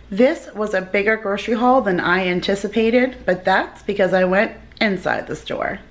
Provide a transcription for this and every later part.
This was a bigger grocery haul than I anticipated, but that's because I went inside the store.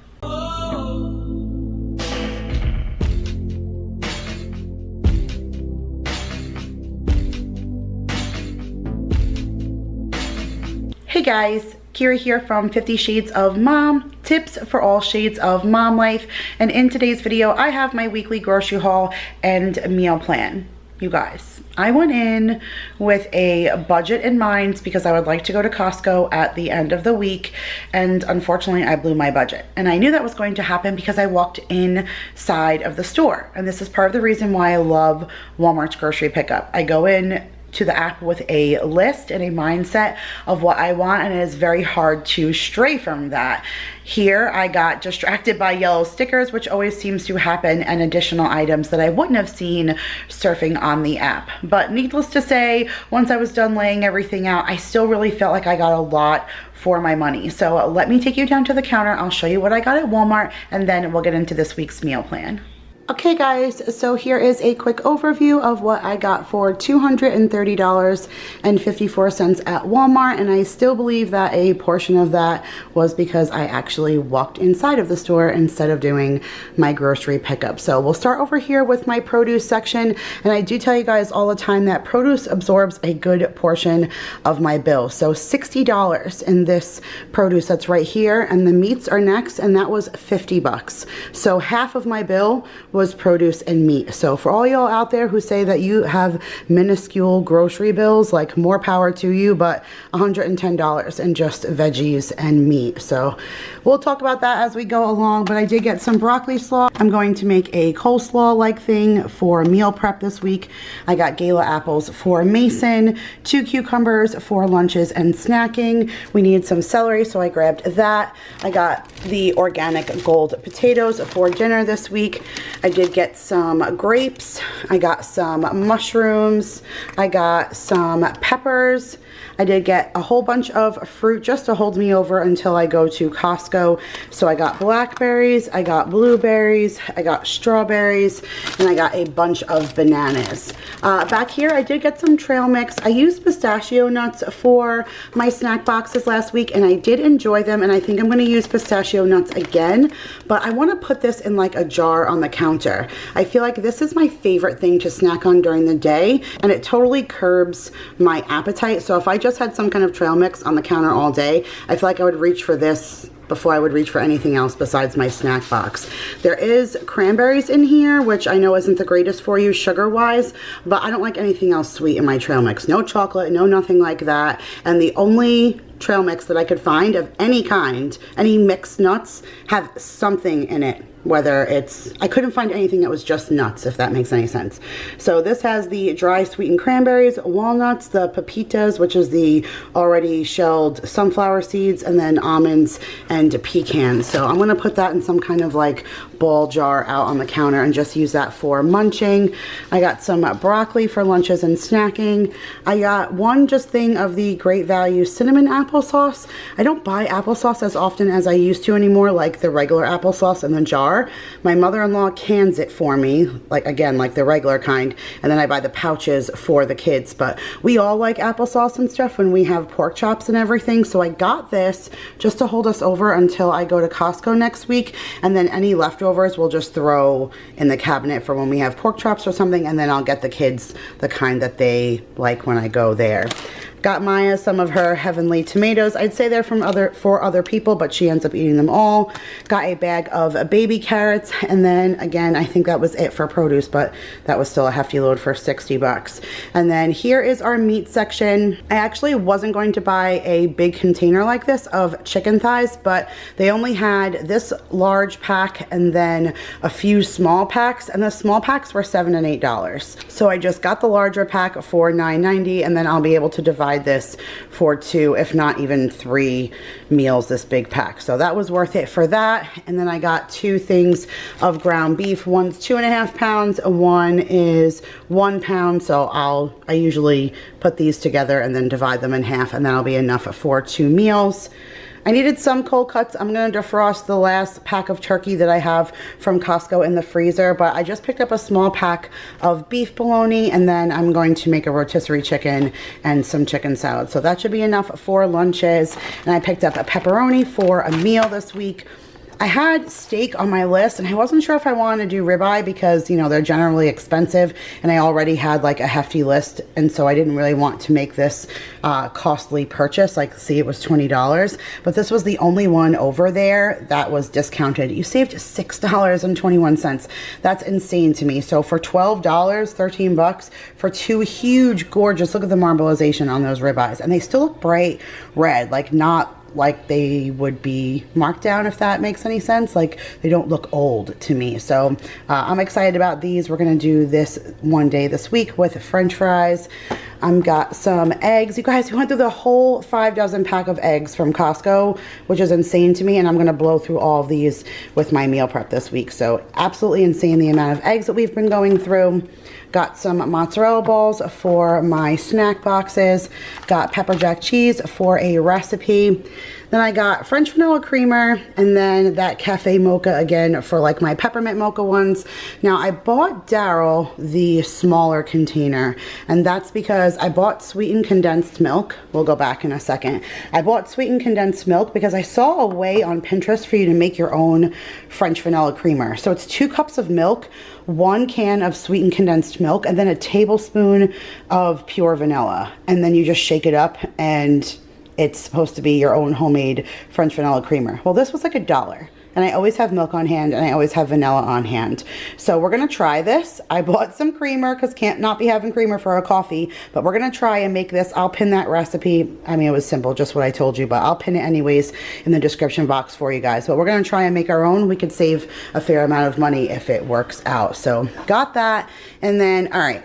Hey guys, Kira here from 50 Shades of Mom, tips for all shades of mom life. And in today's video, I have my weekly grocery haul and meal plan. You guys, I went in with a budget in mind because I would like to go to Costco at the end of the week, and unfortunately I blew my budget. And I knew that was going to happen because I walked inside of the store. And this is part of the reason why I love Walmart's grocery pickup. I go in to the app with a list and a mindset of what I want, and it is very hard to stray from that. Here I got distracted by yellow stickers, which always seems to happen, and additional items that I wouldn't have seen surfing on the app. But needless to say, once I was done laying everything out, I still really felt like I got a lot for my money. So let me take you down to the counter. I'll show you what I got at Walmart, and then we'll get into this week's meal plan. Okay guys, so here is a quick overview of what I got for $230.54 at Walmart, and I still believe that a portion of that was because I actually walked inside of the store instead of doing my grocery pickup. So we'll start over here with my produce section, and I do tell you guys all the time that produce absorbs a good portion of my bill. So $60 in this produce that's right here, and the meats are next, and that was 50 bucks. So half of my bill was produce and meat. So for all y'all out there who say that you have minuscule grocery bills, like, more power to you, but $110 in just veggies and meat. So we'll talk about that as we go along, but I did get some broccoli slaw. I'm going to make a coleslaw like thing for meal prep this week. I got Gala apples for Mason, 2 cucumbers for lunches and snacking. We needed some celery, so I grabbed that. I got the organic gold potatoes for dinner this week. I did get some grapes. I got some mushrooms. I got some peppers. I did get a whole bunch of fruit just to hold me over until I go to Costco. So I got blackberries, I got blueberries, I got strawberries, and I got a bunch of bananas. Back here, I did get some trail mix. I used pistachio nuts for my snack boxes last week, and I did enjoy them, and I think I'm going to use pistachio nuts again, but I want to put this in like a jar on the counter. I feel like this is my favorite thing to snack on during the day, and it totally curbs my appetite. So if I just had some kind of trail mix on the counter all day, I feel like I would reach for this before I would reach for anything else besides my snack box. There is cranberries in here, which I know isn't the greatest for you sugar-wise, but I don't like anything else sweet in my trail mix. No chocolate, no nothing like that. And the only trail mix that I could find of any kind, any mixed nuts, have something in it. Whether it's, I couldn't find anything that was just nuts, if that makes any sense. So this has the dry sweetened cranberries, walnuts, the pepitas, which is the already shelled sunflower seeds, and then almonds and pecans. So I'm gonna put that in some kind of like ball jar out on the counter and just use that for munching. I got some broccoli for lunches and snacking. I got one just thing of the Great Value cinnamon applesauce. I don't buy applesauce as often as I used to anymore, like the regular applesauce in the jar. My mother-in-law cans it for me, like, again, like the regular kind, and then I buy the pouches for the kids. But we all like applesauce and stuff when we have pork chops and everything, so I got this just to hold us over until I go to Costco next week, and then any leftovers we'll just throw in the cabinet for when we have pork chops or something, and then I'll get the kids the kind that they like when I go there. Got Maya some of her heavenly tomatoes. I'd say they're for other people, but she ends up eating them all. Got a bag of baby carrots, and then again, I think that was it for produce, but that was still a hefty load for 60 bucks. And then here is our meat section. I actually wasn't going to buy a big container like this of chicken thighs, but they only had this large pack and then a few small packs, and the small packs were $7 and $8. So I just got the larger pack for $9.90, and then I'll be able to divide this for 2, if not even 3 meals, this big pack. So that was worth it for that. And then I got 2 things of ground beef. One's 2.5 pounds, one is 1 pound. So I usually put these together and then divide them in half, and that'll be enough for 2 meals. I needed some cold cuts. I'm going to defrost the last pack of turkey that I have from Costco in the freezer, but I just picked up a small pack of beef bologna, and then I'm going to make a rotisserie chicken and some chicken salad. So that should be enough for lunches. And I picked up a pepperoni for a meal this week. I had steak on my list, and I wasn't sure if I wanted to do ribeye because, you know, they're generally expensive, and I already had like a hefty list, and so I didn't really want to make this costly purchase. Like, see, it was $20, but this was the only one over there that was discounted. You saved $6.21. That's insane to me. So for $12, 13 bucks for two huge, gorgeous, look at the marbleization on those ribeyes, and they still look bright red, like not like they would be marked down, if that makes any sense. Like, they don't look old to me. So I'm excited about these. We're gonna do this one day this week with French fries. I've got some eggs. You guys, we went through the whole 5 dozen pack of eggs from Costco, which is insane to me, and I'm gonna blow through all of these with my meal prep this week. So absolutely insane the amount of eggs that we've been going through. Got some mozzarella balls for my snack boxes. Got pepper jack cheese for a recipe. Then I got French vanilla creamer, and then that cafe mocha again for like my peppermint mocha ones. Now I bought Daryl the smaller container, and that's because I bought sweetened condensed milk. We'll go back in a second. I bought sweetened condensed milk because I saw a way on Pinterest for you to make your own French vanilla creamer. So it's 2 cups of milk, 1 can of sweetened condensed milk, and then a tablespoon of pure vanilla. And then you just shake it up, and it's supposed to be your own homemade French vanilla creamer. Well, this was like $1. And I always have milk on hand, and I always have vanilla on hand. So we're gonna try this. I bought some creamer because can't not be having creamer for a coffee, but we're gonna try and make this. I'll pin that recipe. I mean, it was simple, just what I told you, but I'll pin it anyways in the description box for you guys. But we're gonna try and make our own. We could save a fair amount of money if it works out. So got that, and then, all right.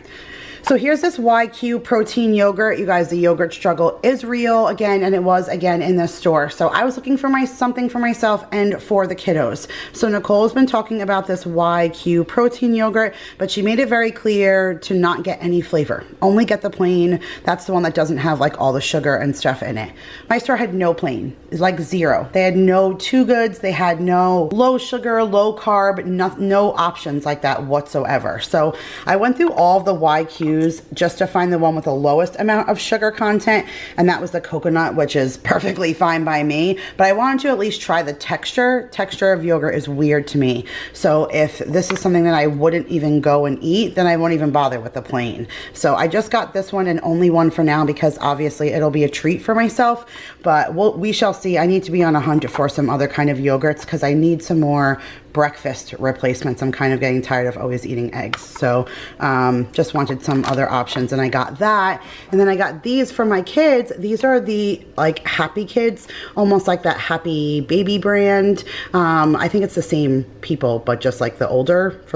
So here's this YQ protein yogurt. You guys, the yogurt struggle is real again, and it was again in this store. So I was looking for something for myself and for the kiddos. So Nicole's been talking about this YQ protein yogurt, but she made it very clear to not get any flavor. Only get the plain. That's the one that doesn't have like all the sugar and stuff in it. My store had no plain. It's like 0. They had no 2 goods. They had no low sugar, low carb, no options like that whatsoever. So I went through all of the YQ just to find the one with the lowest amount of sugar content, and that was the coconut, which is perfectly fine by me, but I wanted to at least try the texture of yogurt is weird to me. So if this is something that I wouldn't even go and eat, then I won't even bother with the plain. So I just got this one and only one for now, because obviously it'll be a treat for myself, but we shall see. I need to be on a hunt for some other kind of yogurts because I need some more breakfast replacements. I'm kind of getting tired of always eating eggs. So just wanted some other options, and I got that. And then I got these for my kids. These are the like Happy Kids, almost like that Happy Baby brand. I think it's the same people, but just like for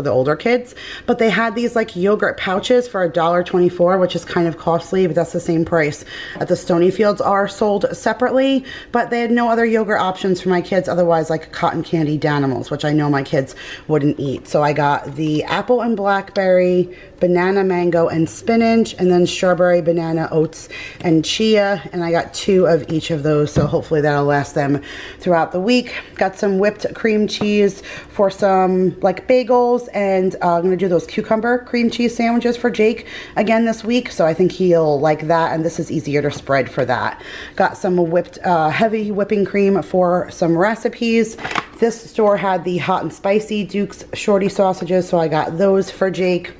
the older kids. But they had these like yogurt pouches for $1.24, which is kind of costly, but that's the same price at the Stonyfields are sold separately. But they had no other yogurt options for my kids otherwise, like cotton candy Danimals, which I know my kids wouldn't eat. So I got the apple and blackberry, banana, mango, and spinach, and then strawberry, banana, oats, and chia, and I got 2 of each of those, so hopefully that'll last them throughout the week. Got some whipped cream cheese for some like bagels, and I'm gonna do those cucumber cream cheese sandwiches for Jake again this week, so I think he'll like that, and this is easier to spread for that. Got some whipped heavy whipping cream for some recipes. This store had the hot and spicy Duke's shorty sausages, so I got those for Jake.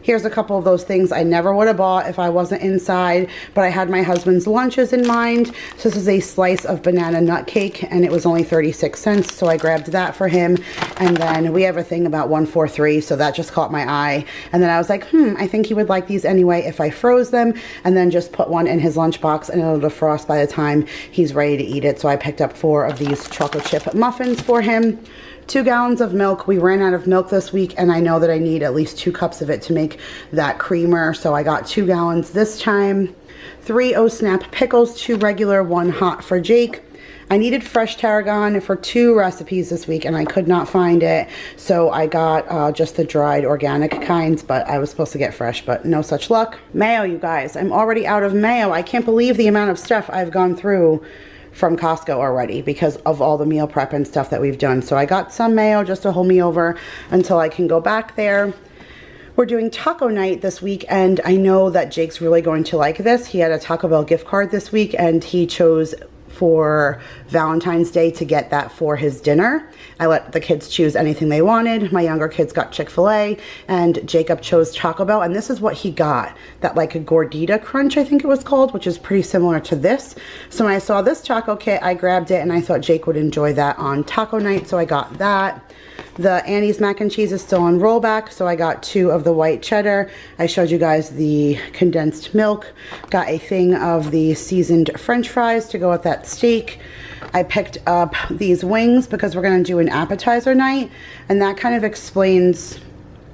Here's a couple of those things I never would have bought if I wasn't inside, but I had my husband's lunches in mind. So this is a slice of banana nut cake, and it was only 36 cents, so I grabbed that for him. And then we have a thing about 143, so that just caught my eye. And then I was like, I think he would like these anyway if I froze them, and then just put one in his lunchbox, and it'll defrost by the time he's ready to eat it. So I picked up 4 of these chocolate chip muffins for him. 2 gallons of milk. We ran out of milk this week, and I know that I need at least 2 cups of it to make that creamer, so I got 2 gallons this time. 3 O-Snap pickles, 2 regular, 1 hot for Jake. I needed fresh tarragon for 2 recipes this week, and I could not find it, so I got just the dried organic kinds, but I was supposed to get fresh, but no such luck. Mayo, you guys. I'm already out of mayo. I can't believe the amount of stuff I've gone through from Costco already because of all the meal prep and stuff that we've done. So I got some mayo just to hold me over until I can go back there. We're doing taco night this week, and I know that Jake's really going to like this. He had a Taco Bell gift card this week, and he chose for Valentine's Day to get that for his dinner. I let the kids choose anything they wanted. My younger kids got Chick-fil-A, and Jacob chose Taco Bell, and this is what he got. That like a gordita crunch, I think it was called, which is pretty similar to this. So when I saw this taco kit, I grabbed it, and I thought Jake would enjoy that on taco night, so I got that. The Annie's mac and cheese is still on rollback, so I got 2 of the white cheddar. I showed you guys the condensed milk. Got a thing of the seasoned French fries to go with that steak. I picked up these wings because we're gonna do an appetizer night, and that kind of explains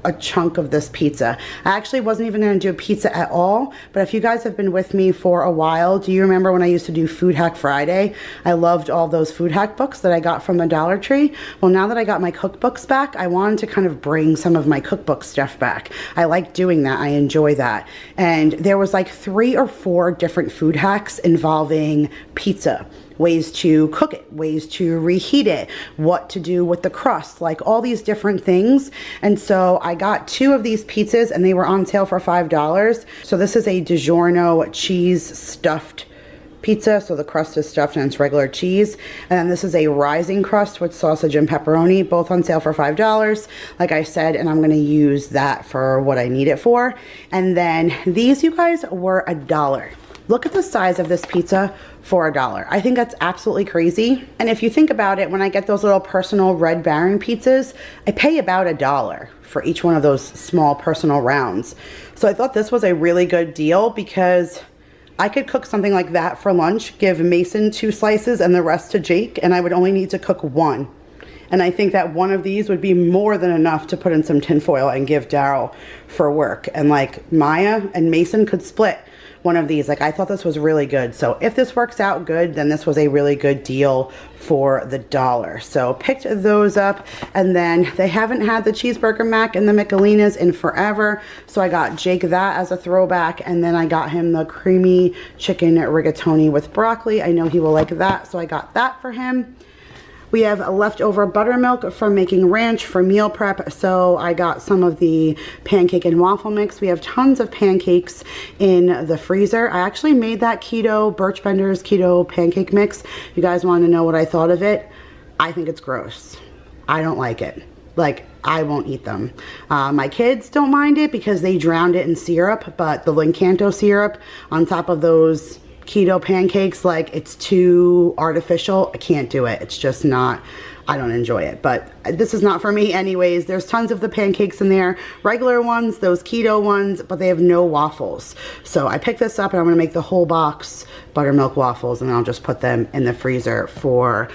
a chunk of this pizza. I actually wasn't even going to do a pizza at all, but if you guys have been with me for a while, do you remember when I used to do Food Hack Friday? I loved all those food hack books that I got from the Dollar Tree. Well, now that I got my cookbooks back, I wanted to kind of bring some of my cookbook stuff back. I like doing that. I enjoy that. And there was like 3 or 4 different food hacks involving pizza. Ways to cook it, ways to reheat it, what to do with the crust, like all these different things. And so I got 2 of these pizzas, and they were on sale for $5. So this is a DiGiorno cheese stuffed pizza. So the crust is stuffed and it's regular cheese. And then this is a rising crust with sausage and pepperoni, both on sale for $5, like I said, and I'm gonna use that for what I need it for. And then these, you guys, were $1. Look at the size of this pizza for $1. I think that's absolutely crazy. And if you think about it, when I get those little personal Red Baron pizzas, I pay about $1 for each one of those small personal rounds. So I thought this was a really good deal because I could cook something like that for lunch, give Mason 2 slices and the rest to Jake, and I would only need to cook 1. And I think that one of these would be more than enough to put in some tinfoil and give Daryl for work. And like Maya and Mason could split one of these. Like, I thought this was really good. So if this works out good, then this was a really good deal for the $1. So picked those up, and then they haven't had the cheeseburger mac and the Michelinas in forever. So I got Jake that as a throwback, and then I got him the creamy chicken rigatoni with broccoli. I know he will like that, so I got that for him. We have leftover buttermilk from making ranch for meal prep, so I got some of the pancake and waffle mix. We have tons of pancakes in the freezer. I actually made that keto, Birch Benders keto pancake mix. You guys want to know what I thought of it? I think it's gross. I don't like it. Like, I won't eat them. My kids don't mind it because they drowned it in syrup, but the Lincanto syrup on top of those keto pancakes, like, it's too artificial. I can't do it. It's just not, I don't enjoy it. But this is not for me anyways. There's tons of the pancakes in there, regular ones, those keto ones, but they have no waffles. So I picked this up, and I'm gonna make the whole box buttermilk waffles, and I'll just put them in the freezer for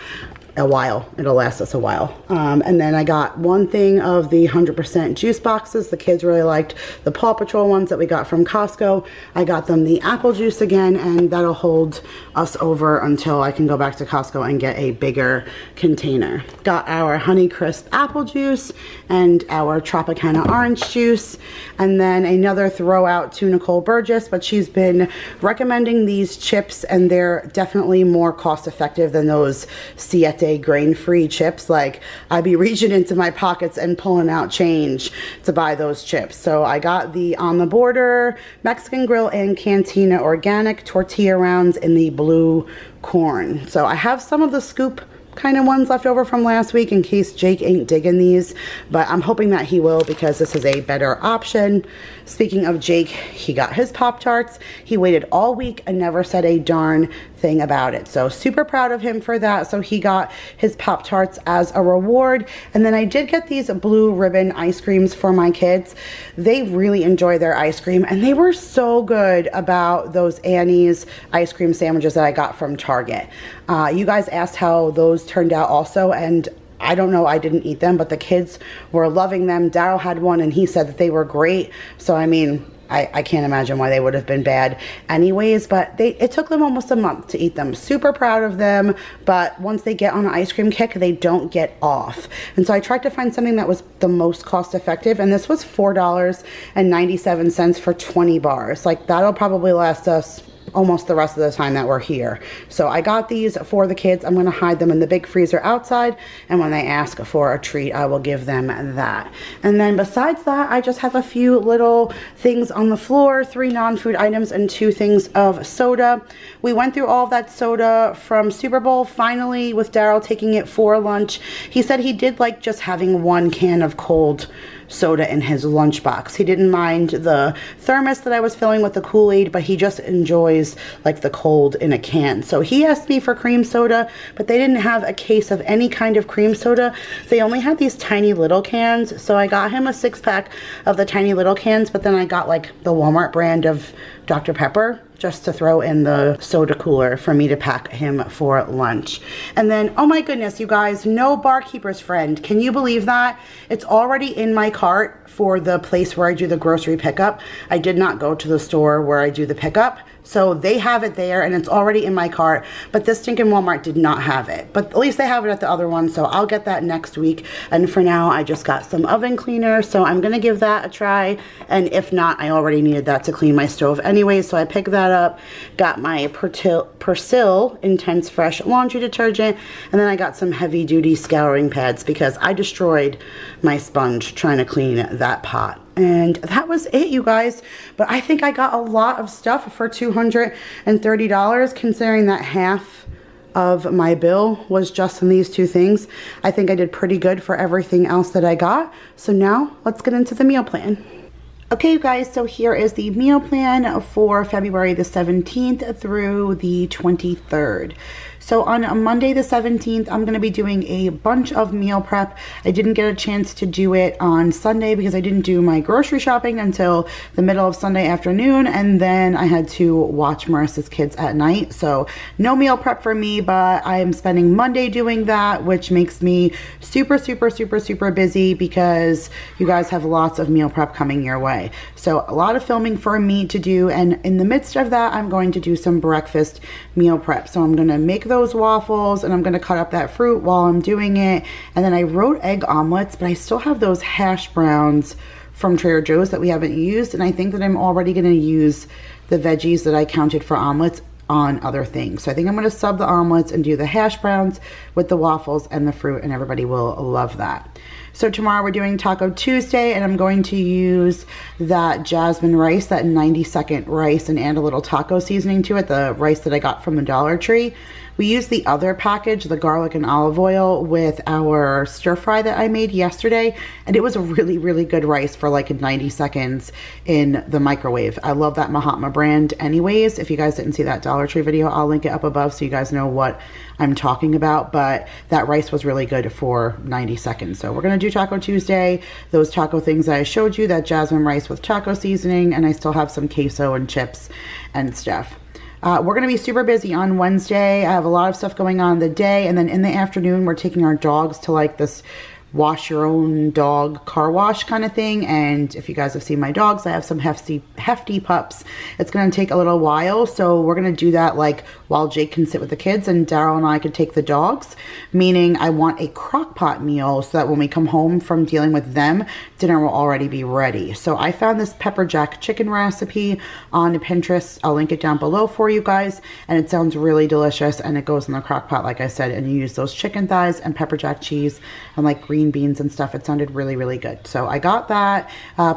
a while. It'll last us a while. And then I got 1 thing of the 100% juice boxes. The kids really liked the Paw Patrol ones that we got from Costco. I got them the apple juice again, and that'll hold us over until I can go back to Costco and get a bigger container. Got our Honeycrisp apple juice and our Tropicana orange juice, and then another throw out to Nicole Burgess, but she's been recommending these chips, and they're definitely more cost effective than those Siete grain-free chips. Like, I'd be reaching into my pockets and pulling out change to buy those chips. So I got the On the Border Mexican Grill and Cantina organic tortilla rounds in the blue corn. So I have some of the scoop kind of ones left over from last week in case Jake ain't digging these, but I'm hoping that he will because this is a better option. Speaking of Jake, he got his Pop-Tarts. He waited all week and never said a darn thing about it. So super proud of him for that. So he got his Pop-Tarts as a reward. And then I did get these blue ribbon ice creams for my kids. They really enjoy their ice cream, and they were so good about those Annie's ice cream sandwiches that I got from Target. You guys asked how those turned out also, and I don't know, I didn't eat them, but the kids were loving them. Daryl had one, and he said that they were great. So I mean, I can't imagine why they would have been bad anyways, but it took them almost a month to eat them. Super proud of them, but once they get on an ice cream kick, they don't get off. And so I tried to find something that was the most cost effective, and this was $4.97 for 20 bars. Like, that'll probably last us almost the rest of the time that we're here. So I got these for the kids. I'm going to hide them in the big freezer outside, and when they ask for a treat, I will give them that. And then besides that, I just have a few little things on the floor, 3 non-food items and 2 things of soda. We went through all of that soda from Super Bowl finally with Daryl taking it for lunch. He said he did like just having 1 can of cold soda in his lunchbox. He didn't mind the thermos that I was filling with the Kool-Aid, but he just enjoys like the cold in a can. So he asked me for cream soda, but they didn't have a case of any kind of cream soda. They only had these tiny little cans. So I got him a 6-pack of the tiny little cans, but then I got like the Walmart brand of Dr. Pepper just to throw in the soda cooler for me to pack him for lunch. And then, oh my goodness, you guys, no barkeeper's friend. Can you believe that? It's already in my cart for the place where I do the grocery pickup. I did not go to the store where I do the pickup. So they have it there and it's already in my cart, but this stinking Walmart did not have it. But at least they have it at the other one, so I'll get that next week. And for now, I just got some oven cleaner, so I'm gonna give that a try. And if not, I already needed that to clean my stove anyway, so I picked that up. Got my Persil Intense Fresh laundry detergent, and then I got some heavy duty scouring pads because I destroyed my sponge trying to clean that pot. And that was it, you guys. But I think I got a lot of stuff for $230, considering that half of my bill was just in these 2 things. I think I did pretty good for everything else that I got. So now let's get into the meal plan. Okay, you guys, so here is the meal plan for February the 17th through the 23rd. So on Monday the 17th, I'm going to be doing a bunch of meal prep. I didn't get a chance to do it on Sunday because I didn't do my grocery shopping until the middle of Sunday afternoon, and then I had to watch Marissa's kids at night. So no meal prep for me, but I am spending Monday doing that, which makes me super busy because you guys have lots of meal prep coming your way. So a lot of filming for me to do, and in the midst of that, I'm going to do some breakfast meal prep. So I'm going to make those waffles and I'm going to cut up that fruit while I'm doing it. And then I wrote egg omelets, but I still have those hash browns from Trader Joe's that we haven't used. And I think that I'm already going to use the veggies that I counted for omelets on other things. So I think I'm going to sub the omelets and do the hash browns with the waffles and the fruit, and everybody will love that. So tomorrow we're doing Taco Tuesday, and I'm going to use that jasmine rice, that 90-second rice, and add a little taco seasoning to it, the rice that I got from the Dollar Tree. We used the other package, the garlic and olive oil, with our stir fry that I made yesterday, and it was a really good rice for like 90 seconds in the microwave. I love that Mahatma brand anyways. If you guys didn't see that Dollar Tree video, I'll link it up above so you guys know what I'm talking about, but that rice was really good for 90 seconds. So we're gonna do Taco Tuesday, those taco things that I showed you, that jasmine rice with taco seasoning, and I still have some queso and chips and stuff. We're going to be super busy on Wednesday. I have a lot of stuff going on the day, and then in the afternoon we're taking our dogs to like this wash your own dog car wash kind of thing. And if you guys have seen my dogs, I have some hefty pups. It's going to take a little while, so we're going to do that like while Jake can sit with the kids and Daryl and I could take the dogs, meaning I want a crock pot meal so that when we come home from dealing with them, dinner will already be ready. So I found this pepper jack chicken recipe on Pinterest. I'll link it down below for you guys, and it sounds really delicious, and it goes in the crock pot like I said, and you use those chicken thighs and pepper jack cheese and like green beans and stuff. It sounded really good. So I got that,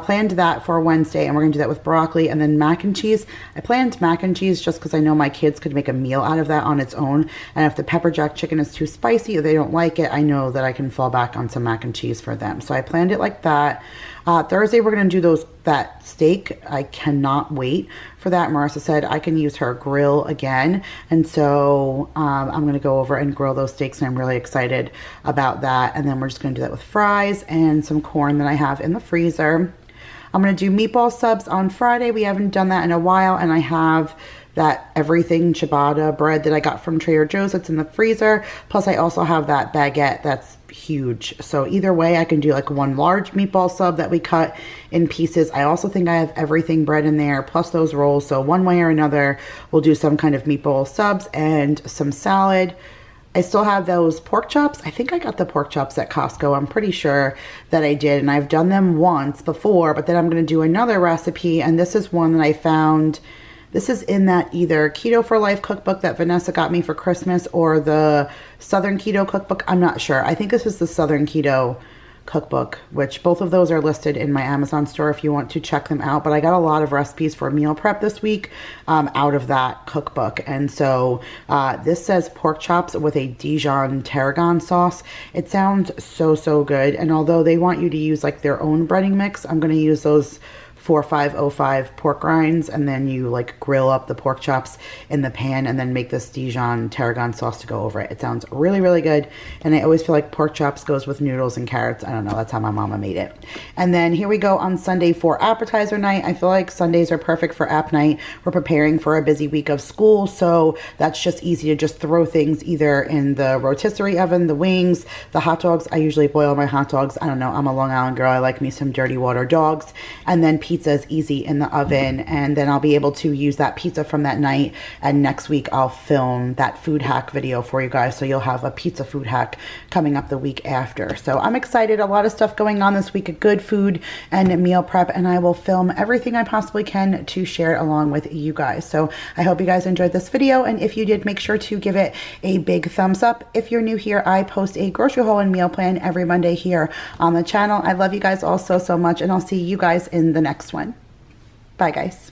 planned that for Wednesday, and we're gonna do that with broccoli. And then mac and cheese, I planned mac and cheese just because I know my kids could make a meal out of that on its own, and if the pepper jack chicken is too spicy or they don't like it, I know that I can fall back on some mac and cheese for them. So I planned it like that. Thursday we're gonna do that steak. I cannot wait for that. Marissa said I can use her grill again, and so I'm gonna go over and grill those steaks, and I'm really excited about that. And then we're just gonna do that with fries and some corn that I have in the freezer. I'm gonna do meatball subs on Friday. We haven't done that in a while, and I have that everything ciabatta bread that I got from Trader Joe's that's in the freezer. Plus I also have that baguette that's huge. So either way, I can do like one large meatball sub that we cut in pieces. I also think I have everything bread in there, plus those rolls. So one way or another, we'll do some kind of meatball subs and some salad. I still have those pork chops. I think I got the pork chops at Costco. I'm pretty sure that I did, and I've done them once before, but then I'm going to do another recipe, and this is one that I found This is in that either Keto for Life cookbook that Vanessa got me for Christmas or the Southern Keto cookbook. I'm not sure. I think this is the Southern Keto cookbook, which both of those are listed in my Amazon store if you want to check them out. But I got a lot of recipes for meal prep this week out of that cookbook. And so this says pork chops with a Dijon tarragon sauce. It sounds so good. And although they want you to use like their own breading mix, I'm going to use those 4505 pork rinds, and then you like grill up the pork chops in the pan and then make this Dijon tarragon sauce to go over it. It sounds really good, and I always feel like pork chops goes with noodles and carrots. I don't know, that's how my mama made it. And then here we go on Sunday for appetizer night. I feel like Sundays are perfect for app night. We're preparing for a busy week of school, so that's just easy to just throw things either in the rotisserie oven, the wings, the hot dogs. I usually boil my hot dogs. I don't know, I'm a Long Island girl. I like me some dirty water dogs. And then pizza is easy in the oven, and then I'll be able to use that pizza from that night, and next week I'll film that food hack video for you guys, so you'll have a pizza food hack coming up the week after. So I'm excited. A lot of stuff going on this week, good food and meal prep, and I will film everything I possibly can to share it along with you guys. So I hope you guys enjoyed this video, and if you did, make sure to give it a big thumbs up. If you're new here, I post a grocery haul and meal plan every Monday here on the channel. I love you guys all so much, and I'll see you guys in the next one. Bye, guys.